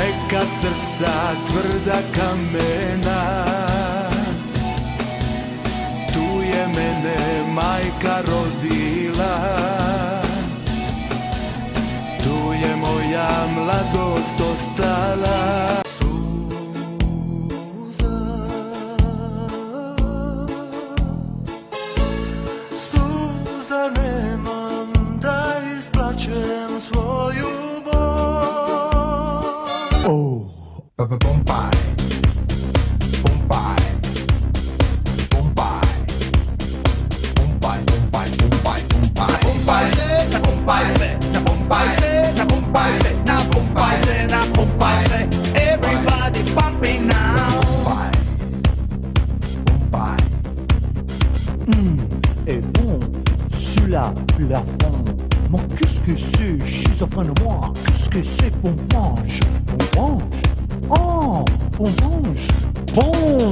Meka srca, tvrda kamena. Tu je mene majka rodila, tu je moja mladost ostala. Suza nemam da isplačem svoju bol. Oh, Bombay, Bombay, Bombay, Bombay, Bombay, Bombay, Bombay. Bombay se, na Bombay se, na Bombay se, na Bombay se, na Bombay se, na Bombay se. Everybody pumping now. Bombay, Bombay. Et bon, celui-là, plafond. Mais qu'est-ce que c'est, schizophrène moi? Qu'est-ce que c'est, bombange? Bombange? Oh, bombange? Bon!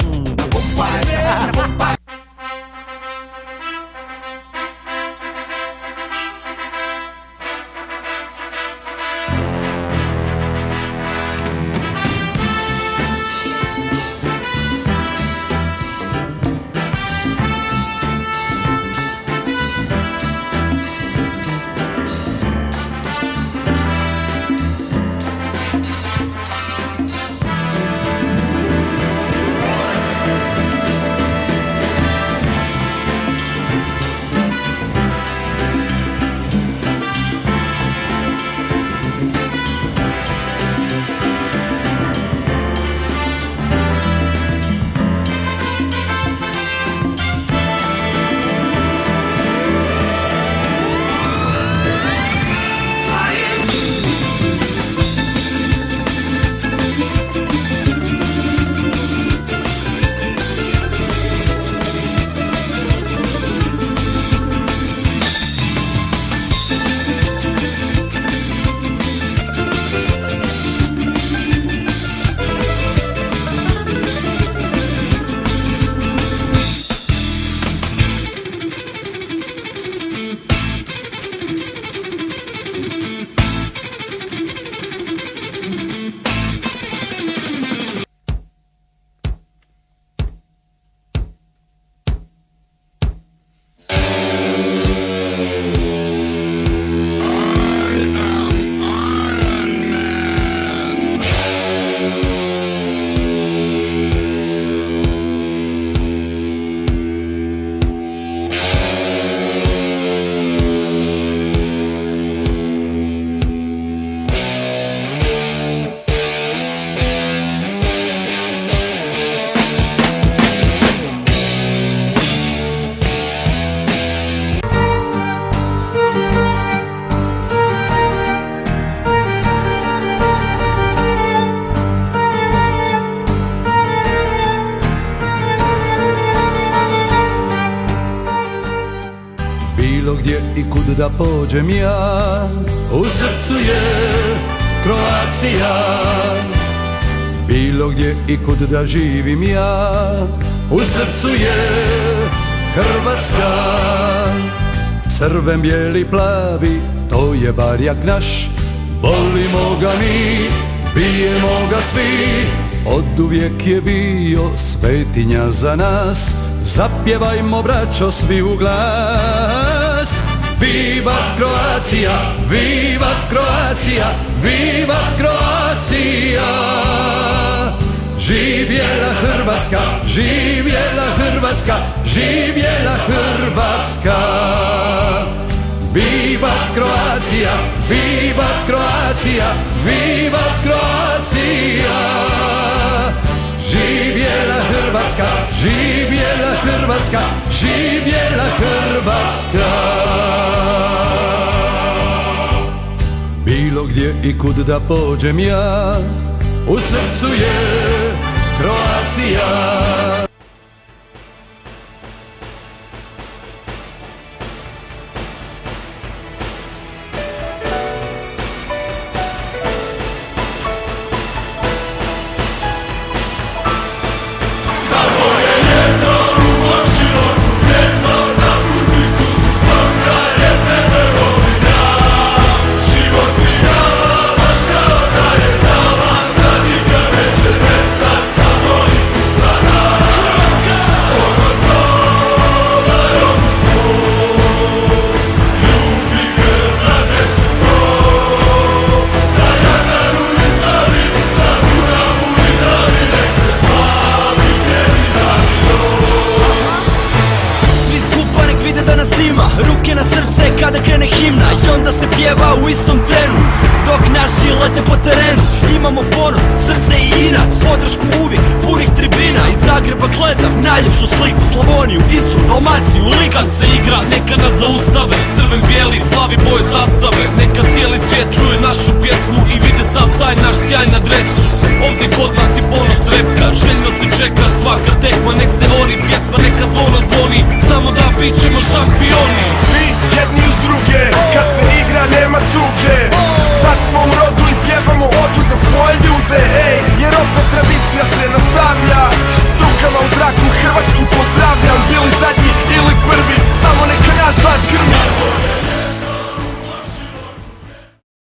Bilo gdje i kud da pođem ja, u srcu je Kroacija. Bilo gdje i kud da živim ja, u srcu je Hrvatska. Crven, bijeli, plavi, to je barjak naš, volimo ga mi, bijemo ga svi. Oduvijek je bio svetinja za nas, zapjevajmo braćo svi u glas. Vivat Kroacija, vivat Kroacija, vivat Kroacija. Živjela Hrvatska, živjela Hrvatska, živjela Hrvatska. Vivat Kroacija, vivat Kroacija, vivat Kroacija. Živjela Hrvatska, živjela Hrvatska, živjela Hrvatska. Bilo gdje i kud da pođem ja, u srcu je Kroacija. Život mi dala baš kao da je zdravan. kada krene himna i onda se pjeva u istom trenu, dok naši lete po terenu. Imamo ponos, srce i inat, podršku uvijek, punih tribina. Iz Zagreba gledam najljepšu sliku, Slavoniju, Istru, Dalmaciju, Liku. Kad se igra, neka nas zaustave, crven, bijeli, plavi boje zastave. Neka cijeli svijet čuje našu pjesmu i vide sam taj naš sjaj na dresu. Ovdje kod nas je ponos repka, željno se čeka svaka tekma. Nek se ori pjesma, neka zvono zvoni, znamo da bit ćemo šampioni. Svi jedni uz druge, kad se igra nema tuge. Sad smo u rodu i pjevamo odu za svoje ljude.